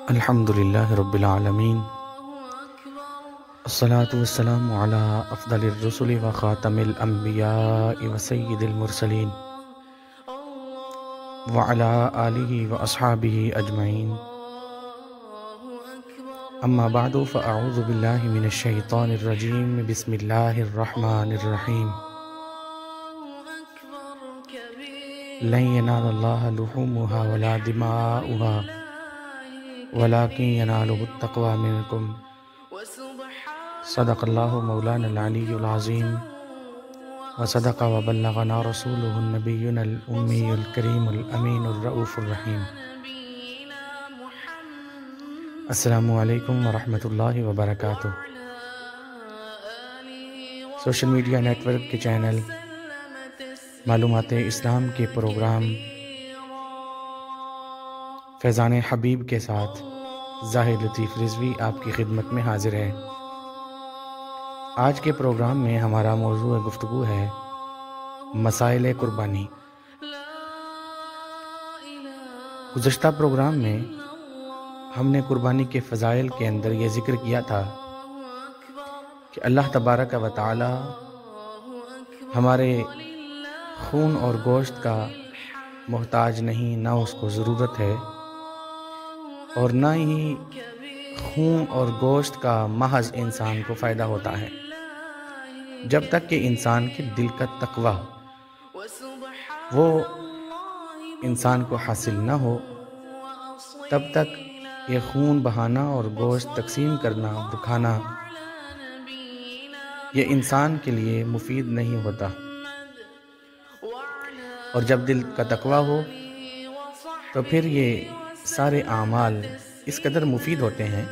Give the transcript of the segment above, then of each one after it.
الحمدللہ رب العالمین، الصلاة والسلام علی افضل الرسل و خاتم الانبیاء و سید المرسلین وعلی آلہ و اصحابہ اجمعین، اما بعد فاعوذ باللہ من الشیطان الرجیم، بسم اللہ الرحمن الرحیم۔ لن ینال اللہ لحومها ولا دماؤها ولكن يناله التقوى منكم، صدق الله مولانا العلي العظيم وصدق وبلغنا رسوله النبي الأمي الكريم الأمين الرؤوف الرحيم۔ السلام علیکم ورحمۃ اللہ وبرکاتہ۔ سوشل میڈیا نیٹ ورک کے چینل معلومات اسلام کے پروگرام فیضان حبیب کے ساتھ ظاہر لطیف رضوی آپ کی خدمت میں حاضر ہے۔ آج کے پروگرام میں ہمارا موضوع گفتگو ہے مسائل قربانی۔ گزشتہ پروگرام میں ہم نے قربانی کے فضائل کے اندر یہ ذکر کیا تھا کہ اللہ تبارک و تعالی ہمارے خون اور گوشت کا محتاج نہیں، نہ اس کو ضرورت ہے، اور نہ ہی خون اور گوشت کا محض انسان کو فائدہ ہوتا ہے۔ جب تک کہ انسان کے دل کا تقوی وہ انسان کو حاصل نہ ہو، تب تک یہ خون بہانا اور گوشت تقسیم کرنا، کھانا، یہ انسان کے لیے مفید نہیں ہوتا۔ اور جب دل کا تقوی ہو تو پھر یہ سارے اعمال اس قدر مفید ہوتے ہیں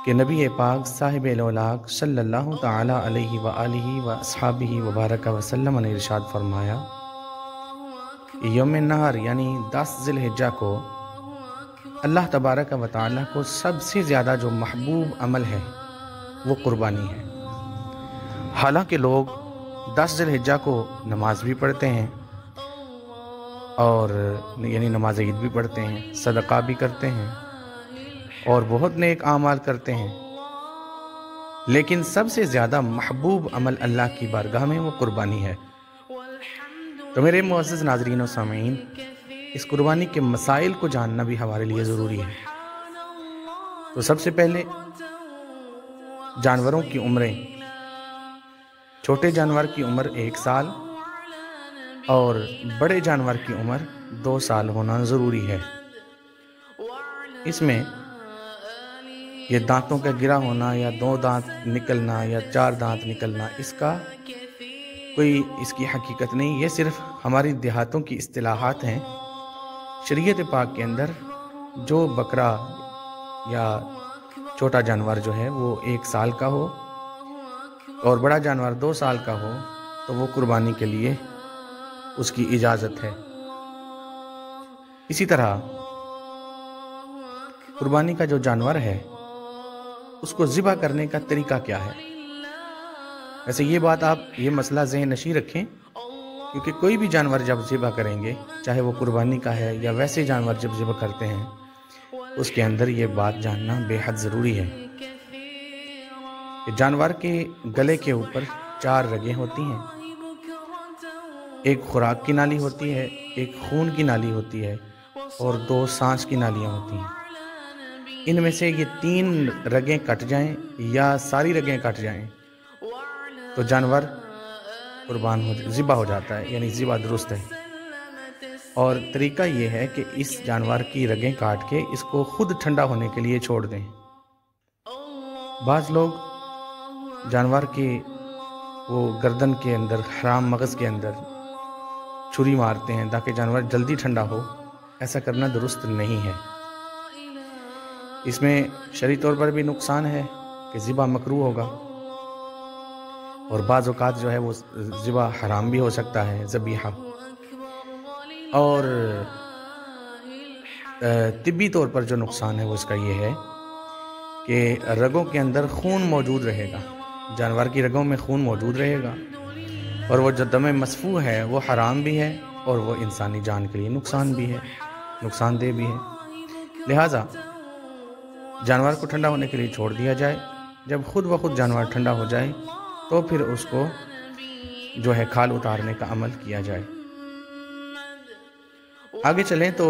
کہ نبی پاک صاحب الاولاق صلی اللہ تعالی علیہ وآلہ واصحابہ وبارک وسلم نے ارشاد فرمایا کہ یوم نہر یعنی 10 ذی الحجہ کو اللہ تبارک و تعالی کو سب سے زیادہ جو محبوب عمل ہے وہ قربانی ہے۔ حالانکہ لوگ 10 ذی الحجہ کو نماز بھی پڑھتے ہیں، اور یعنی نماز عید بھی پڑھتے ہیں، صدقہ بھی کرتے ہیں، اور بہت نیک اعمال کرتے ہیں، لیکن سب سے زیادہ محبوب عمل اللہ کی بارگاہ میں وہ قربانی ہے۔ تو میرے معزز ناظرین و سامعین، اس قربانی کے مسائل کو جاننا بھی ہمارے لیے ضروری ہے۔ تو سب سے پہلے جانوروں کی عمریں، چھوٹے جانور کی عمر 1 سال اور بڑے جانور کی عمر 2 سال ہونا ضروری ہے۔ اس میں یہ دانتوں کا گرا ہونا یا 2 دانت نکلنا یا 4 دانت نکلنا، اس کا کوئی اس کی حقیقت نہیں، یہ صرف ہماری دیہاتوں کی اصطلاحات ہیں۔ شریعت پاک کے اندر جو بکرا یا چھوٹا جانور جو ہے وہ 1 سال کا ہو اور بڑا جانور 2 سال کا ہو تو وہ قربانی کے لیے اس کی اجازت ہے۔ اسی طرح قربانی کا جو جانور ہے اس کو ذبح کرنے کا طریقہ کیا ہے۔ ویسے یہ مسئلہ ذہن نشین رکھیں، کیونکہ کوئی بھی جانور جب ذبح کریں گے، چاہے وہ قربانی کا ہے یا ویسے جانور جب ذبح کرتے ہیں، اس کے اندر یہ بات جاننا بے حد ضروری ہے کہ جانور کے گلے کے اوپر 4 رگیں ہوتی ہیں، ایک خوراک کی نالی ہوتی ہے، ایک خون کی نالی ہوتی ہے، اور 2 سانس کی نالیاں ہوتی ہیں۔ ان میں سے یہ 3 رگیں کٹ جائیں یا ساری رگیں کٹ جائیں تو جانور ذبح ہو جاتا ہے، یعنی ذبح درست ہے۔ اور طریقہ یہ ہے کہ اس جانور کی رگیں کاٹ کے اس کو خود ٹھنڈا ہونے کے لیے چھوڑ دیں۔ بعض لوگ جانور کے وہ گردن کے اندر، حرام مغز کے اندر چھری مارتے ہیں تاکہ جانور جلدی ٹھنڈا ہو۔ ایسا کرنا درست نہیں ہے۔ اس میں شرعی طور پر بھی نقصان ہے کہ ذبح مکروہ ہوگا، اور بعض اوقات جو ہے وہ ذبح حرام بھی ہو سکتا ہے، ذبیحہ۔ اور طبی طور پر جو نقصان ہے وہ اس کا یہ ہے کہ رگوں کے اندر خون موجود رہے گا، جانور کی رگوں میں خون موجود رہے گا، اور وہ جو دم مسفوح ہے وہ حرام بھی ہے اور وہ انسانی جان کے لیے نقصان دہ بھی ہے۔ لہٰذا جانور کو ٹھنڈا ہونے کے لیے چھوڑ دیا جائے. جب خود بخود جانور ٹھنڈا ہو جائے تو پھر اس کو جو ہے کھال اتارنے کا عمل کیا جائے. آگے چلیں تو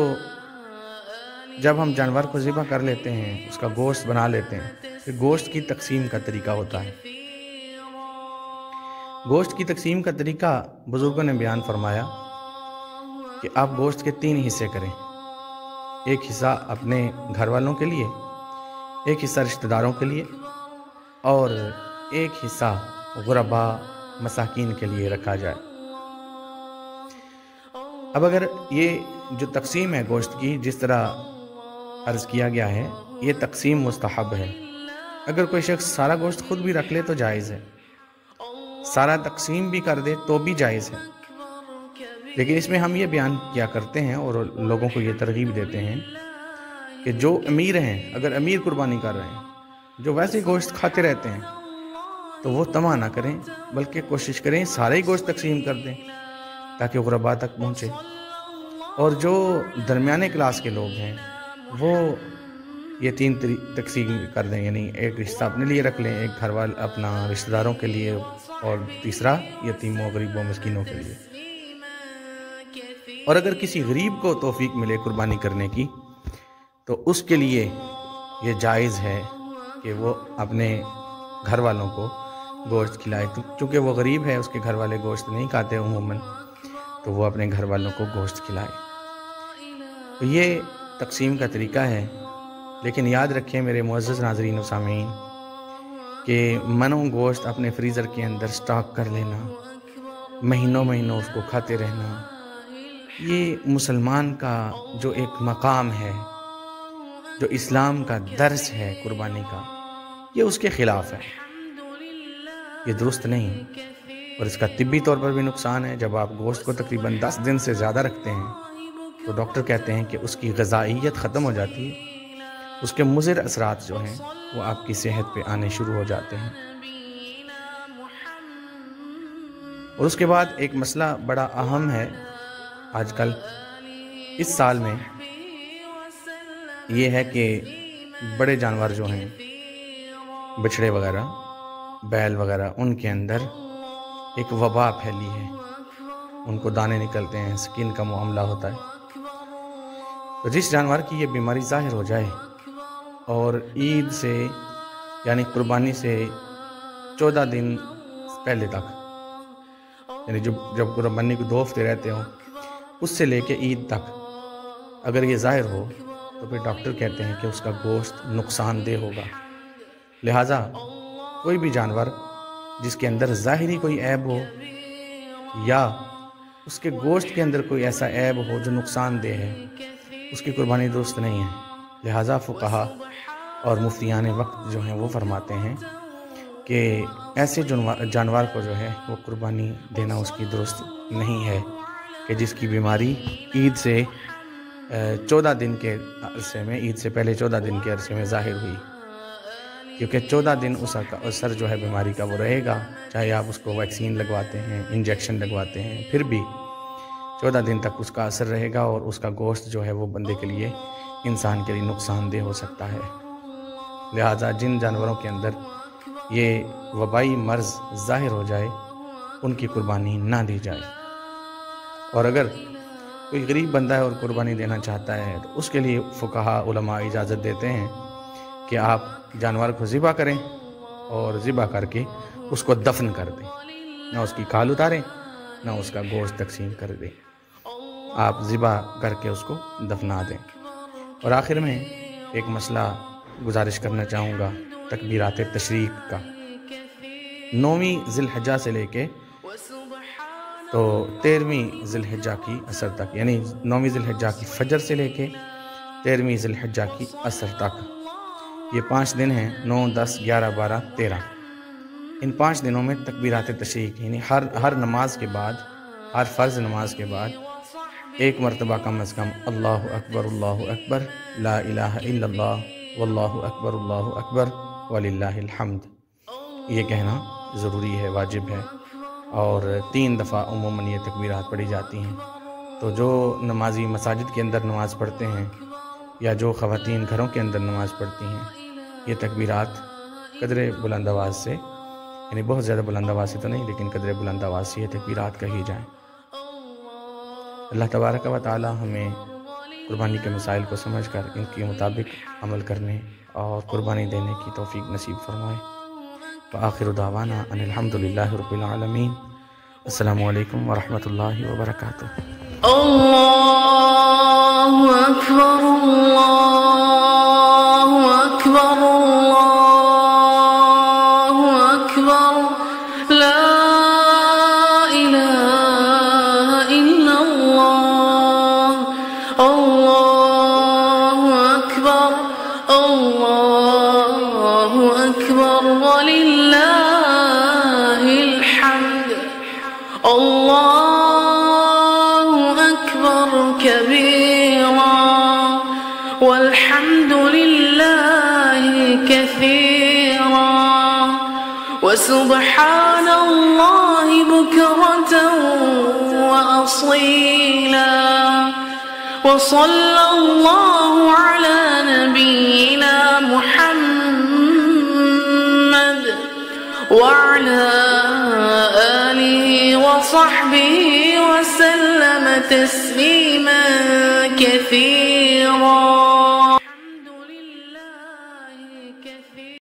جب ہم جانور کو ذبح کر لیتے ہیں، اس کا گوشت بنا لیتے ہیں، پھر گوشت کی تقسیم کا طریقہ ہوتا ہے. گوشت کی تقسیم کا طریقہ بزرگوں نے بیان فرمایا کہ آپ گوشت کے 3 حصے کریں. ایک حصہ اپنے گھر والوں کے لیے، ایک حصہ رشتہ داروں کے لیے، اور ایک حصہ غربا مساکین کے لیے رکھا جائے. اب اگر یہ جو تقسیم ہے گوشت کی، جس طرح عرض کیا گیا ہے، یہ تقسیم مستحب ہے. اگر کوئی شخص سارا گوشت خود بھی رکھ لے تو جائز ہے، سارا تقسیم بھی کر دے تو بھی جائز ہے. لیکن اس میں ہم یہ بیان کیا کرتے ہیں اور لوگوں کو یہ ترغیب دیتے ہیں کہ جو امیر ہیں، اگر امیر قربانی کر رہے ہیں، جو ویسے گوشت کھاتے رہتے ہیں، تو وہ طمع نہ کریں، بلکہ کوشش کریں سارے ہی گوشت تقسیم کر دیں تاکہ غربا تک پہنچے. اور جو درمیانے کلاس کے لوگ ہیں وہ یہ 3 تقسیم کر دیں، یعنی ایک حصہ اپنے لیے رکھ لیں، ایک گھر والے اپنا رشتہ داروں کے لیے، اور تیسرا یتیموں غریبوں مسکینوں کے لیے. اور اگر کسی غریب کو توفیق ملے قربانی کرنے کی تو اس کے لیے یہ جائز ہے کہ وہ اپنے گھر والوں کو گوشت کھلائے. چونکہ وہ غریب ہے، اس کے گھر والے گوشت نہیں کھاتے عموماً، تو وہ اپنے گھر والوں کو گوشت کھلائے. تو یہ تقسیم کا طریقہ ہے. لیکن یاد رکھیں میرے معزز ناظرین و سامعین کہ منوں گوشت اپنے فریزر کے اندر سٹاک کر لینا، مہینوں اس کو کھاتے رہنا، یہ مسلمان کا جو ایک مقام ہے، جو اسلام کا درس ہے قربانی کا، یہ اس کے خلاف ہے. یہ درست نہیں، اور اس کا طبی طور پر بھی نقصان ہے. جب آپ گوشت کو تقریباً 10 دن سے زیادہ رکھتے ہیں تو ڈاکٹر کہتے ہیں کہ اس کی غذائیت ختم ہو جاتی ہے، اس کے مضر اثرات جو ہیں وہ آپ کی صحت پہ آنے شروع ہو جاتے ہیں. اور اس کے بعد ایک مسئلہ بڑا اہم ہے آج کل اس سال میں، یہ ہے کہ بڑے جانور جو ہیں، بچھڑے وغیرہ، بیل وغیرہ، ان کے اندر ایک وبا پھیلی ہے. ان کو دانے نکلتے ہیں، سکن کا معاملہ ہوتا ہے. تو جس جانور کی یہ بیماری ظاہر ہو جائے اور عید سے یعنی قربانی سے 14 دن پہلے تک، یعنی جب قربانی کو 2 ہفتے رہتے ہوں، اس سے لے کے عید تک اگر یہ ظاہر ہو تو پھر ڈاکٹر کہتے ہیں کہ اس کا گوشت نقصان دہ ہوگا. لہٰذا کوئی بھی جانور جس کے اندر ظاہری کوئی عیب ہو یا اس کے گوشت کے اندر کوئی ایسا عیب ہو جو نقصان دہ ہے، اس کی قربانی درست نہیں ہے. لہٰذا فقہا اور مفتیان وقت جو ہیں وہ فرماتے ہیں کہ ایسے جانور کو جو ہے وہ قربانی دینا اس کی درست نہیں ہے کہ جس کی بیماری عید سے 14 دن کے عرصے میں، عید سے پہلے 14 دن کے عرصے میں ظاہر ہوئی. کیونکہ 14 دن اس کا اثر جو ہے بیماری کا وہ رہے گا، چاہے آپ اس کو ویکسین لگواتے ہیں، انجیکشن لگواتے ہیں، پھر بھی 14 دن تک اس کا اثر رہے گا، اور اس کا گوشت جو ہے وہ بندے کے لیے، انسان کے لیے نقصان دہ ہو سکتا ہے. لہٰذا جن جانوروں کے اندر یہ وبائی مرض ظاہر ہو جائے ان کی قربانی نہ دی جائے. اور اگر کوئی غریب بندہ ہے اور قربانی دینا چاہتا ہے تو اس کے لیے فقہا علماء اجازت دیتے ہیں کہ آپ جانور کو ذبح کریں اور ذبح کر کے اس کو دفن کر دیں. نہ اس کی کھال اتاریں، نہ اس کا گوشت تقسیم کر دیں، آپ ذبح کر کے اس کو دفنا دیں. اور آخر میں ایک مسئلہ گزارش کرنا چاہوں گا تکبیرات تشریق کا. 9ویں ذی الحجہ سے لے کے تو 13ویں ذی الحجہ کی عصر تک، یعنی 9ویں ذی الحجہ کی فجر سے لے کے 13ویں ذی الحجہ کی عصر تک، یہ 5 دن ہیں، 9، 10، 11، 12، 13. ان 5 دنوں میں تکبیرات تشریق، یعنی ہر نماز کے بعد، ہر فرض نماز کے بعد ایک مرتبہ کم از کم اللہ اکبر لا الہ الا اللہ واللہ اکبر وللہ الحمد، یہ کہنا ضروری ہے، واجب ہے. اور 3 دفعہ عموماً یہ تکبیرات پڑھی جاتی ہیں. تو جو نمازی مساجد کے اندر نماز پڑھتے ہیں یا جو خواتین گھروں کے اندر نماز پڑھتی ہیں، یہ تکبیرات قدر بلند آواز سے، یعنی بہت زیادہ بلند آواز سے تو نہیں، لیکن قدر بلند آواز سے یہ تکبیرات کہی جائیں۔ اللہ تبارک و تعالی ہمیں قربانی کے مسائل کو سمجھ کر ان کے مطابق عمل کرنے اور قربانی دینے کی توفیق نصیب فرمائے۔ وآخر دعوانا ان الحمدللہ رب العالمین۔ السلام علیکم ورحمۃ اللہ وبرکاتہ۔ اللہ اکبر اللہ اکبر اللہ اکبر لا الہ الا اللہ اللہ اکبر وللہ الحمد اللہ اکبر کبیرا والحمد للہ کثیرا وسبحان اللہ بکرة وأصیلا وصلى الله على نبينا محمد وعلى آله وصحبه وسلم تسليما كثيرا۔